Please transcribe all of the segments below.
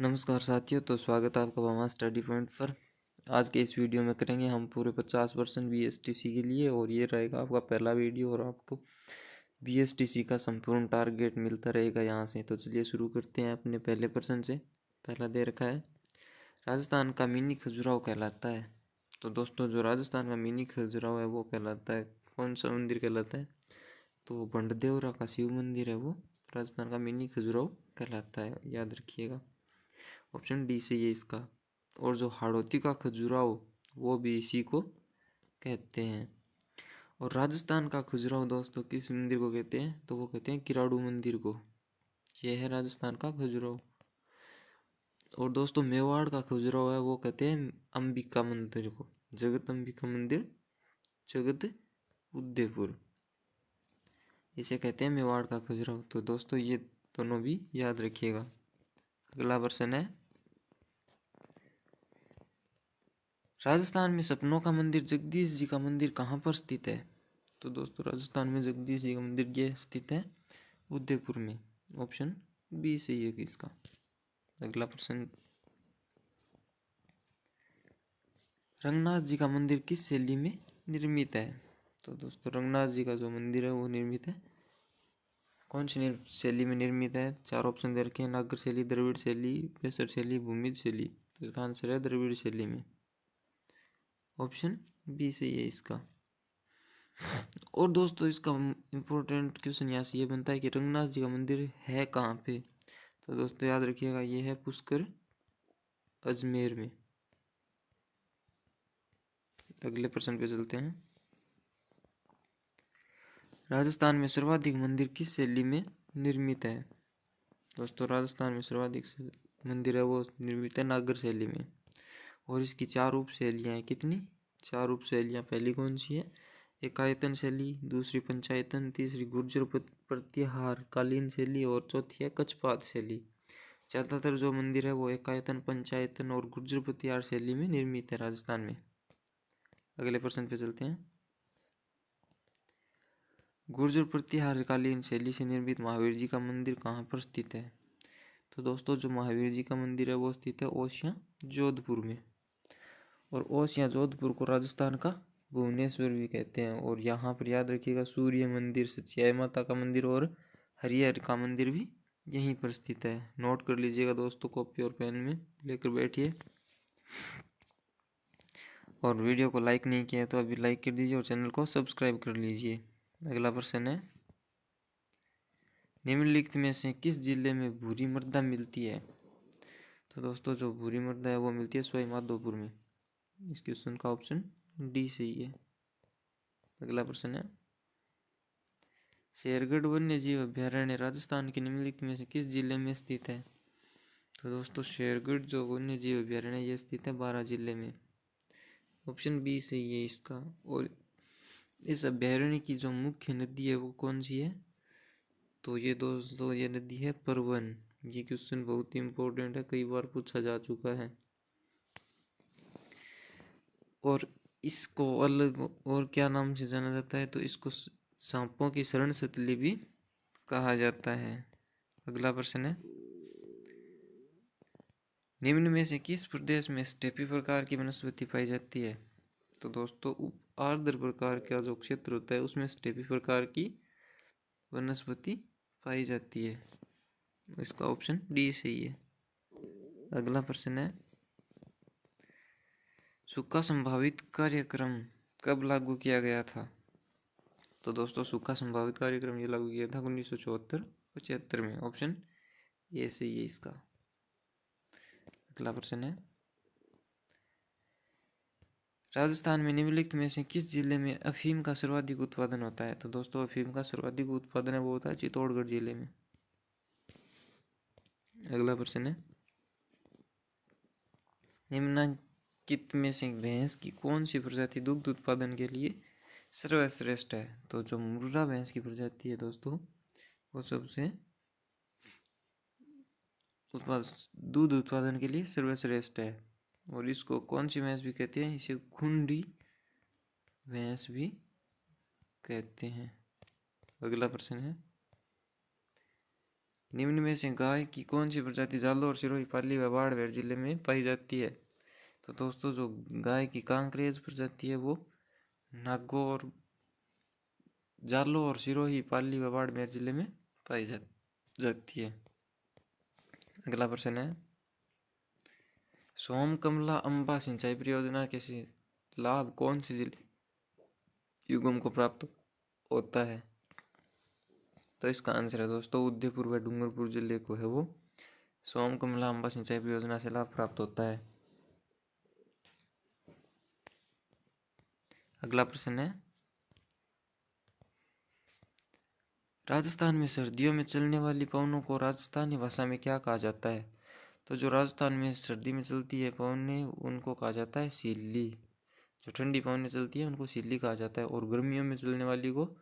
नमस्कार साथियों, तो स्वागत है आपका भामा स्टडी पॉइंट पर। आज के इस वीडियो में करेंगे हम पूरे 50% BSTC के लिए, और ये रहेगा आपका पहला वीडियो और आपको BSTC का संपूर्ण टारगेट मिलता रहेगा यहाँ से। तो चलिए शुरू करते हैं अपने पहले प्रश्न से। पहला दे रखा है, राजस्थान का मिनी खजुराहो कहलाता है। तो दोस्तों, जो राजस्थान का मिनी खजुराहो है वो कहलाता है, कौन सा मंदिर कहलाता है? तो बंडदेवरा का शिव मंदिर है वो राजस्थान का मिनी खजुराहो कहलाता है, याद रखिएगा। ऑप्शन डी से ये इसका। और जो हाड़ौती का खजुराहो वो भी इसी को कहते हैं। और राजस्थान का खजुराहो दोस्तों किस मंदिर को कहते हैं? तो वो कहते हैं किराड़ू मंदिर को। ये है राजस्थान का खजुराहो। और दोस्तों, मेवाड़ का खजुराहो है वो कहते हैं अंबिका मंदिर को, जगत अंबिका मंदिर, जगत उदयपुर, इसे कहते हैं मेवाड़ का खजुराहो। तो दोस्तों, ये दोनों भी याद रखिएगा। अगला प्रश्न है, राजस्थान में सपनों का मंदिर जगदीश जी का मंदिर कहाँ पर स्थित है? तो दोस्तों, राजस्थान में जगदीश जी का मंदिर ये स्थित है उदयपुर में। ऑप्शन बी सही है इसका। अगला प्रश्न, रंगनाथ जी का मंदिर किस शैली में निर्मित है? तो दोस्तों, रंगनाथ जी का जो मंदिर है वो निर्मित है कौन सी शैली में निर्मित है? चार ऑप्शन दे रखे हैं, नागर शैली, द्रविड़ शैली, बेसर शैली, भूमिज शैली। तो इसका आंसर है द्रविड़ शैली में। ऑप्शन बी सही है इसका। और दोस्तों, इसका इम्पोर्टेंट क्वेश्चन यहाँ से ये बनता है कि रंगनाथ जी का मंदिर है कहाँ पे? तो दोस्तों याद रखिएगा, ये है पुष्कर, अजमेर में। अगले प्रश्न पे चलते हैं, राजस्थान में सर्वाधिक मंदिर किस शैली में निर्मित है? दोस्तों, राजस्थान में सर्वाधिक मंदिर है वो निर्मित है नागर शैली में। और इसकी चार उप शैलियाँ हैं। कितनी? चार उप शैलियाँ। पहली कौन सी है? एकायतन शैली, दूसरी पंचायतन, तीसरी गुर्जर प्रत्याहार कालीन शैली, और चौथी है कछपात शैली। ज़्यादातर जो मंदिर है वो एकायतन, पंचायतन और गुर्जर प्रत्याहार शैली में निर्मित है राजस्थान में। अगले प्रश्न पे चलते हैं, गुर्जर प्रत्याहार कालीन शैली से निर्मित महावीर जी का मंदिर कहाँ पर स्थित है? तो दोस्तों, जो महावीर जी का मंदिर है वो स्थित है ओसियां, जोधपुर में। और ओसियां जोधपुर को राजस्थान का भुवनेश्वर भी कहते हैं। और यहाँ पर याद रखिएगा, सूर्य मंदिर, सचियाई माता का मंदिर और हरिहर का मंदिर भी यहीं पर स्थित है। नोट कर लीजिएगा दोस्तों, कॉपी और पेन में लेकर बैठिए। और वीडियो को लाइक नहीं किया तो अभी लाइक कर दीजिए और चैनल को सब्सक्राइब कर लीजिए। अगला प्रश्न है, निम्नलिखित में से किस जिले में भूरी मृदा मिलती है? तो दोस्तों, जो भूरी मृदा है वो मिलती है सवाई माधोपुर में। इस क्वेश्चन का ऑप्शन डी सही है। अगला प्रश्न है, शेरगढ़ वन्य जीव अभ्यारण्य राजस्थान के निम्नलिखित में से किस जिले में स्थित है? तो दोस्तों, शेरगढ़ जो वन्य जीव अभ्यारण्य ये स्थित है बारां जिले में। ऑप्शन बी सही है इसका। और इस अभ्यारण्य की जो मुख्य नदी है वो कौन सी है? तो ये दोस्तों, ये नदी है परवन। ये क्वेश्चन बहुत ही इम्पोर्टेंट है, कई बार पूछा जा चुका है। और इसको अलग और क्या नाम से जाना जाता है? तो इसको सांपों की शरण स्थली भी कहा जाता है। अगला प्रश्न है, निम्न में से किस प्रदेश में स्टेपी प्रकार की वनस्पति पाई जाती है? तो दोस्तों, उप आर्द्र प्रकार का जो क्षेत्र होता है उसमें स्टेपी प्रकार की वनस्पति पाई जाती है। इसका ऑप्शन डी सही है। अगला प्रश्न है, सूखा संभावित कार्यक्रम कब लागू किया गया था? तो दोस्तों, सूखा संभावित कार्यक्रम ये लागू किया था 1974-75 में। ऑप्शन ए सही है इसका। अगला प्रश्न है, राजस्थान में निम्नलिखित में से किस जिले में अफीम का सर्वाधिक उत्पादन होता है? तो दोस्तों, अफीम का सर्वाधिक उत्पादन है वो होता है चित्तौड़गढ़ जिले में। अगला प्रश्न है, निम्नलिखित में से भैंस की कौन सी प्रजाति दुग्ध उत्पादन के लिए सर्वश्रेष्ठ है? तो जो मुर्रा भैंस की प्रजाति है दोस्तों वो सबसे दूध उत्पादन के लिए सर्वश्रेष्ठ है। और इसको कौन सी भैंस भी कहते हैं? इसे खुंडी भैंस भी कहते हैं। अगला प्रश्न है, निम्न में से गाय की कौन सी प्रजाति जालोर, सिरोही, पाली व बाड़मेर जिले में पाई जाती है? तो दोस्तों जो गाय की कांकरेज प्रजाति है वो नागौर, जालोर, सिरोही, पाली व बाड़मेर जिले में पाई जाती है। अगला प्रश्न है, सोम कमला अम्बा सिंचाई परियोजना के लाभ कौन सी जिले युगम को प्राप्त होता है? तो इसका आंसर है दोस्तों उदयपुर व डूंगरपुर जिले को है वो सोम कमला अम्बा सिंचाई परियोजना से लाभ प्राप्त होता है। अगला प्रश्न है, राजस्थान में सर्दियों में चलने वाली पवनों को राजस्थानी भाषा में क्या कहा जाता है? तो जो राजस्थान में सर्दी में चलती है पवनें उनको कहा जाता है सिल्ली। जो ठंडी पवनें चलती है उनको सिल्ली कहा जाता है। और गर्मियों में चलने वाली को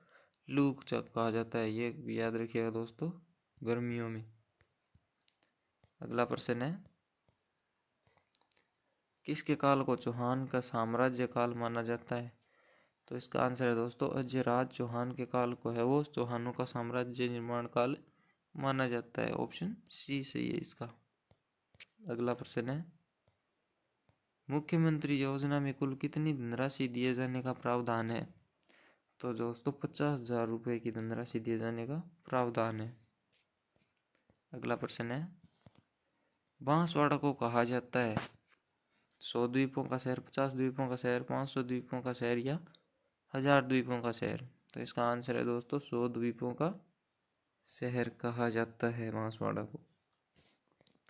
लू कहा जाता है। ये भी याद रखिएगा दोस्तों, गर्मियों में। अगला प्रश्न है, किसके काल को चौहान का साम्राज्य काल माना जाता है? तो इसका आंसर है दोस्तों अजयराज चौहान के काल को है वो चौहानों का साम्राज्य निर्माण काल माना जाता है। ऑप्शन सी सही है इसका। अगला प्रश्न है, मुख्यमंत्री योजना में कुल कितनी धनराशि दिए जाने का प्रावधान है? तो दोस्तों 50,000 रुपये की धनराशि दिए जाने का प्रावधान है। अगला प्रश्न है, बांसवाड़ा को कहा जाता है 100 द्वीपों का शहर, 50 द्वीपों का शहर, 500 द्वीपों का शहर या 1000 द्वीपों का शहर? तो इसका आंसर है दोस्तों 100 द्वीपों का शहर कहा जाता है बांसवाड़ा को।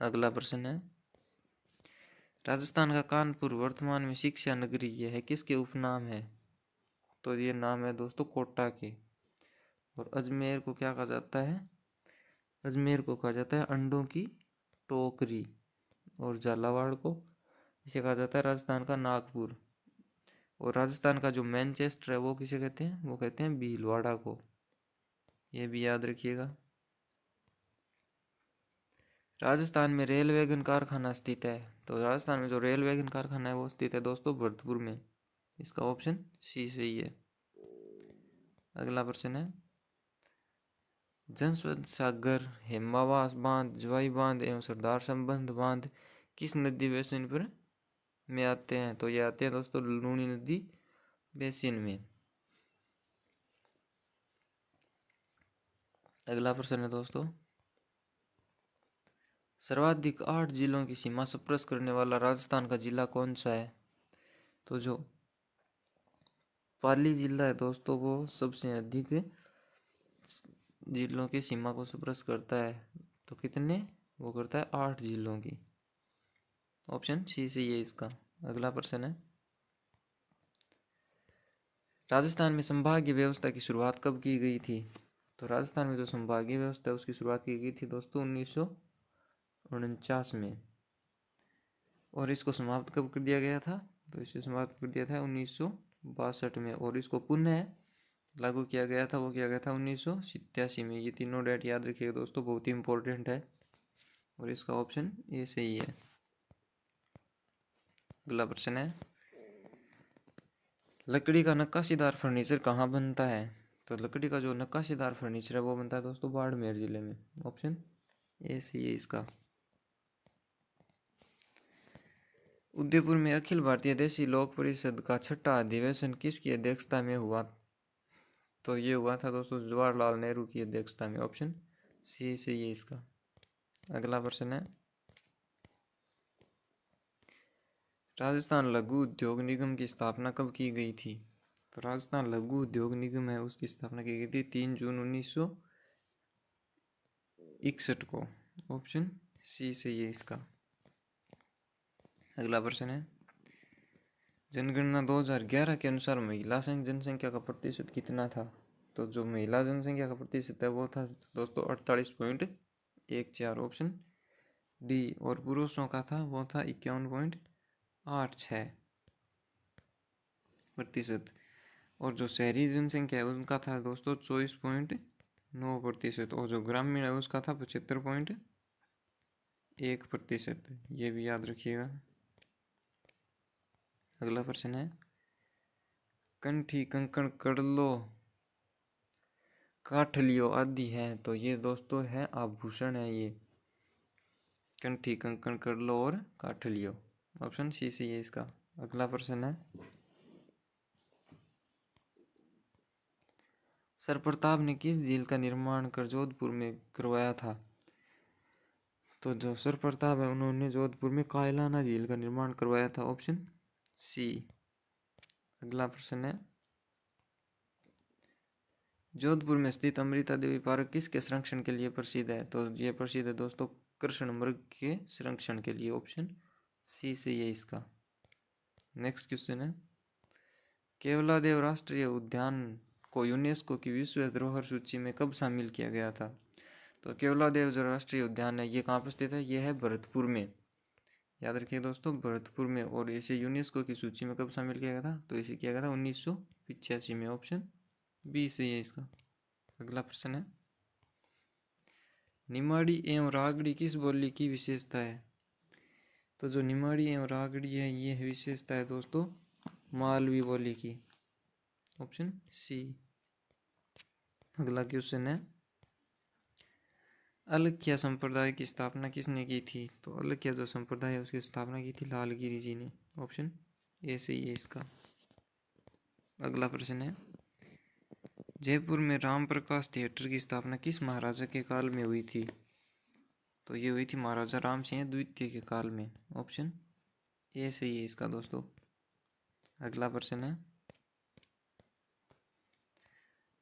अगला प्रश्न है, राजस्थान का कानपुर वर्तमान में शिक्षा नगरी यह है किसके उपनाम है? तो ये नाम है दोस्तों कोटा के। और अजमेर को क्या कहा जाता है? अजमेर को कहा जाता है अंडों की टोकरी। और झालावाड़ को इसे कहा जाता है राजस्थान का नागपुर। और राजस्थान का जो मैनचेस्टर है वो किसे कहते हैं? वो कहते हैं भीलवाड़ा को। ये भी याद रखिएगा। राजस्थान में रेल वैगन कारखाना स्थित है। तो राजस्थान में जो रेल वैगन कारखाना है वो स्थित है दोस्तों भरतपुर में। इसका ऑप्शन सी सही है। अगला प्रश्न है, जनस्वत सागर, हेमावास बांध, जवाई बांध एवं सरदार संबंध बांध किस नदी बेसिन पर में आते हैं? तो ये आते हैं दोस्तों लूनी नदी बेसिन में। अगला प्रश्न है दोस्तों, सर्वाधिक 8 जिलों की सीमा स्पर्श करने वाला राजस्थान का जिला कौन सा है? तो जो पाली जिला है दोस्तों वो सबसे अधिक जिलों की सीमा को स्पर्श करता है। तो कितने? वो करता है 8 जिलों की। ऑप्शन सी सही है इसका। अगला प्रश्न है, राजस्थान में संभागीय व्यवस्था की शुरुआत कब की गई थी? तो राजस्थान में जो संभागीय व्यवस्था है उसकी शुरुआत की गई थी दोस्तों 1949 में। और इसको समाप्त कब कर दिया गया था? तो इसे समाप्त कर दिया था 1962 में। और इसको पुनः लागू किया गया था, वो किया गया था 1987 में। ये तीनों डेट याद रखिएगा दोस्तों, बहुत ही इंपॉर्टेंट है। और इसका ऑप्शन ए सही है। अगला प्रश्न है, लकड़ी का नक्काशीदार फर्नीचर कहाँ बनता है? तो लकड़ी का जो नक्काशीदार फर्नीचर है वो बनता है दोस्तों बाड़मेर जिले में। ऑप्शन ए सही है इसका। उदयपुर में अखिल भारतीय देशी लोक परिषद का 6वां अधिवेशन किसकी अध्यक्षता में हुआ? तो ये हुआ था दोस्तों जवाहरलाल नेहरू की अध्यक्षता में। ऑप्शन सी सही है इसका। अगला प्रश्न है, राजस्थान लघु उद्योग निगम की स्थापना कब की गई थी? तो राजस्थान लघु उद्योग निगम है उसकी स्थापना की गई थी 3 जून 1961 को। ऑप्शन सी सही है इसका। अगला प्रश्न है, जनगणना 2011 के अनुसार महिला जनसंख्या का प्रतिशत कितना था? तो जो महिला जनसंख्या का प्रतिशत है वो था दोस्तों 48.14। Option D. और पुरुषों का था वो था 51.86%। और जो शहरी जनसंख्या है उनका था दोस्तों 24.9%। और जो ग्रामीण है उसका था 75.1%। ये भी याद रखिएगा। अगला प्रश्न है, कंठी कंकण कर लो काठलियो आदि है, तो ये दोस्तों है आभूषण है ये। कंठी कंकण कर लो और काठलियो, ऑप्शन सी सही है इसका। अगला प्रश्न है, सर प्रताप ने किस झील का निर्माण कर जोधपुर में करवाया था? तो जो सर प्रताप है उन्होंने जोधपुर में कायलाना झील का निर्माण करवाया था, ऑप्शन सी। अगला प्रश्न है, जोधपुर में स्थित अमृता देवी पार्क किसके संरक्षण के लिए प्रसिद्ध है? तो ये प्रसिद्ध है दोस्तों कृष्ण मृग के संरक्षण के लिए, ऑप्शन सी से ये इसका। नेक्स्ट क्वेश्चन है, केवलादेव राष्ट्रीय उद्यान को यूनेस्को की विश्व धरोहर सूची में कब शामिल किया गया था? तो केवलादेव जो राष्ट्रीय उद्यान है ये कहाँ पर स्थित है? ये है भरतपुर में, याद रखिए दोस्तों, भरतपुर में। और इसे यूनेस्को की सूची में कब शामिल किया गया था? तो इसे किया गया था 1985 में, ऑप्शन बी सही है इसका। अगला प्रश्न है, निमाड़ी एवं रागड़ी किस बोली की विशेषता है? तो जो निमाड़ी एवं रागड़ी है ये विशेषता है दोस्तों मालवी बोली की, ऑप्शन सी। अगला क्वेश्चन है, अलख्या संप्रदाय की स्थापना किसने की थी? तो अलख्या जो संप्रदाय है उसकी स्थापना की थी लालगिरी जी ने, ऑप्शन ए सही है इसका। अगला प्रश्न है, जयपुर में राम प्रकाश थिएटर की स्थापना किस महाराजा के काल में हुई थी? तो ये हुई थी महाराजा राम सिंह द्वितीय के काल में, ऑप्शन ए सही है इसका दोस्तों। अगला प्रश्न है,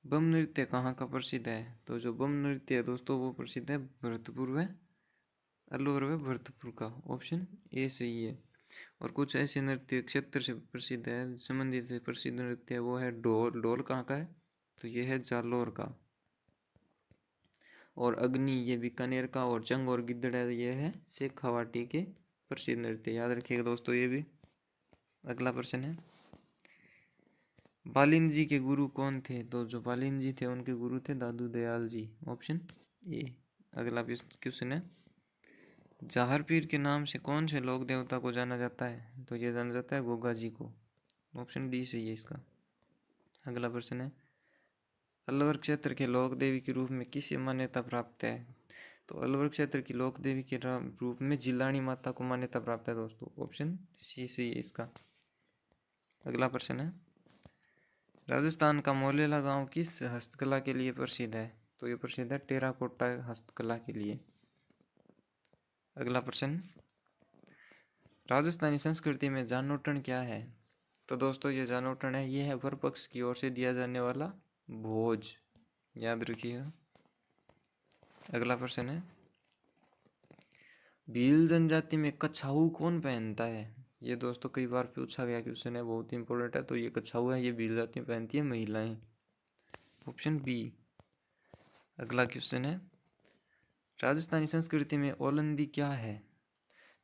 बम नृत्य कहाँ का प्रसिद्ध है? तो जो बम नृत्य है दोस्तों वो प्रसिद्ध है भरतपुर व अलवर व भरतपुर का, ऑप्शन ए सही है। और कुछ ऐसे नृत्य क्षेत्र से प्रसिद्ध है, संबंधित से प्रसिद्ध नृत्य है, वो है ढोल। ढोल कहाँ का है? तो ये है जालोर का। और अग्नि ये बीकानेर का। और चंग और गिद्दड़ है ये है शेखावाटी के प्रसिद्ध नृत्य, याद रखिएगा दोस्तों ये भी। अगला प्रश्न है, बालिन जी के गुरु कौन थे? तो जो बालिन जी थे उनके गुरु थे दादू दयाल जी, ऑप्शन ए। अगला क्वेश्चन है, जाहर पीर के नाम से कौन से लोक देवता को जाना जाता है? तो ये जाना जाता है गोगा जी को, ऑप्शन डी सही है इसका। अगला प्रश्न है, अलवर क्षेत्र के लोक देवी के रूप में किसे मान्यता प्राप्त है? तो अलवर क्षेत्र की लोक देवी के रूप में जिलानी माता को मान्यता प्राप्त है दोस्तों, ऑप्शन सी सही है इसका। अगला प्रश्न है, राजस्थान का मोलेला गांव किस हस्तकला के लिए प्रसिद्ध है? तो ये प्रसिद्ध है टेराकोटा हस्तकला के लिए। अगला प्रश्न, राजस्थानी संस्कृति में जानोटन क्या है? तो दोस्तों ये जानोटन है ये है वर पक्ष की ओर से दिया जाने वाला भोज, याद रखिएगा। अगला प्रश्न है, भील जनजाति में कछाऊ कौन पहनता है? ये दोस्तों कई बार पूछा गया क्वेश्चन है, बहुत इंपॉर्टेंट है। तो ये कछाऊ है ये भील जाति में पहनती है महिलाएं, ऑप्शन बी। अगला क्वेश्चन है, राजस्थानी संस्कृति में ओलंदी क्या है?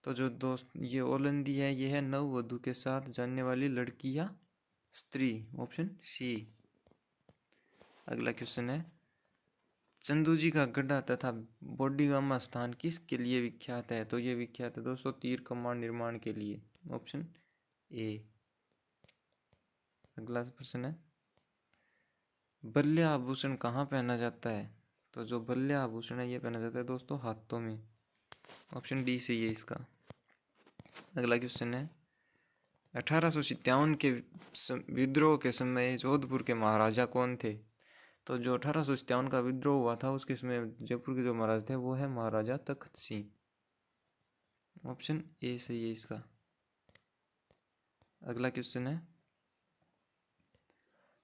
तो जो दोस्त ये ओलंदी है ये है नववधु के साथ जानने वाली लड़की या स्त्री, ऑप्शन सी। अगला क्वेश्चन है, चंदू जी का गड्ढा तथा बोडीगामा स्थान किसके लिए विख्यात है? तो ये विख्यात है दोस्तों तीर कमान निर्माण के लिए, ऑप्शन ए। अगला प्रश्न है, बल्य आभूषण कहाँ पहना जाता है? तो जो बल्य आभूषण है ये पहना जाता है दोस्तों हाथों में, ऑप्शन डी सही है इसका। अगला क्वेश्चन है, 1857 के विद्रोह के समय जोधपुर के महाराजा कौन थे? तो जो 1857 का विद्रोह हुआ था उसके समय जयपुर के जो महाराजा थे वो है महाराजा तख्त सिंह, ऑप्शन ए सही है इसका। अगला क्वेश्चन है,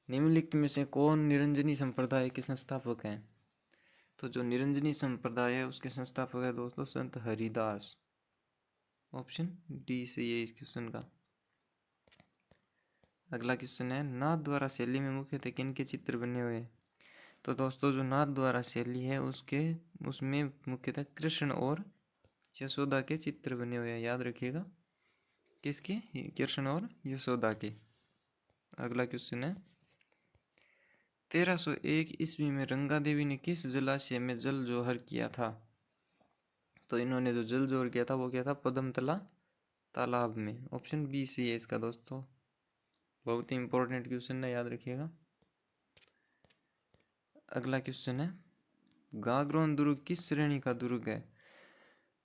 निम्नलिखित में से कौन निरंजनी संप्रदाय के संस्थापक हैं? तो जो निरंजनी संप्रदाय है उसके संस्थापक है दोस्तों संत हरिदास, ऑप्शन डी सही है इस क्वेश्चन का। अगला क्वेश्चन है, नाथ द्वारा शैली में मुख्यतः किनके चित्र बने हुए हैं? तो दोस्तों जो नाथ द्वारा शैली है उसमें मुख्यतः कृष्ण और यशोदा के चित्र बने हुए हैं, याद रखिएगा किसके? कृष्ण और यशोदा के। अगला क्वेश्चन है, 1301 ईस्वी में रंगा देवी ने किस जलाशय में जल जोहर किया था? तो इन्होंने जो जल जोहर किया था वो किया था पद्मतला तालाब में, ऑप्शन बी सी है इसका दोस्तों। बहुत ही इंपॉर्टेंट क्वेश्चन है, याद रखिएगा। अगला क्वेश्चन है, गागरोन दुर्ग किस श्रेणी का दुर्ग है?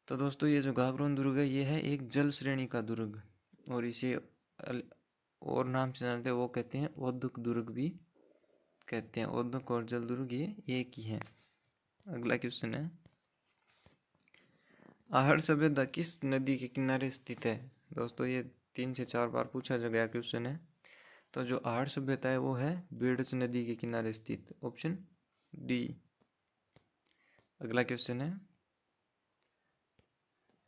तो दोस्तों ये जो गागरोन दुर्ग है ये है एक जल श्रेणी का दुर्ग, और इसे और नाम से जानते हैं, वो कहते हैं औद्योगिक दुर्ग भी कहते हैं। औद्योगिक और जल दुर्ग ये एक ही है। अगला क्वेश्चन है, आहड़ सभ्यता किस नदी के किनारे स्थित है? दोस्तों ये 3 से 4 बार पूछा गया क्वेश्चन है। तो जो आहड़ सभ्यता है वो है बेडस नदी के किनारे स्थित, ऑप्शन डी। अगला क्वेश्चन है,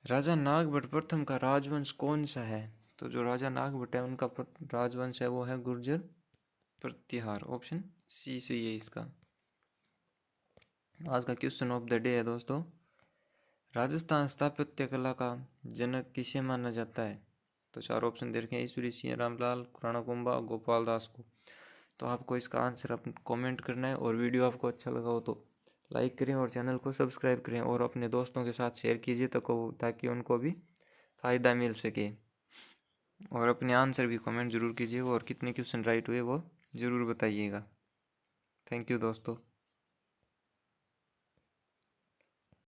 राजा नागभट्ट प्रथम का राजवंश कौन सा है? तो जो राजा नागभट्ट है उनका राजवंश है वो है गुर्जर प्रतिहार, ऑप्शन सी सही है इसका। आज का क्वेश्चन ऑफ द डे है दोस्तों, राजस्थान स्थापत्य कला का जनक किसे माना जाता है? तो 4 ऑप्शन दे रखे हैं, ईश्वरी सिंह, रामलाल खुराना, गोपाल दास को। तो आपको इसका आंसर कमेंट करना है, और वीडियो आपको अच्छा लगा हो तो लाइक करें और चैनल को सब्सक्राइब करें, और अपने दोस्तों के साथ शेयर कीजिए ताकि उनको भी फ़ायदा मिल सके। और अपने आंसर भी कमेंट ज़रूर कीजिए, और कितने क्वेश्चन राइट हुए वो ज़रूर बताइएगा। थैंक यू दोस्तों।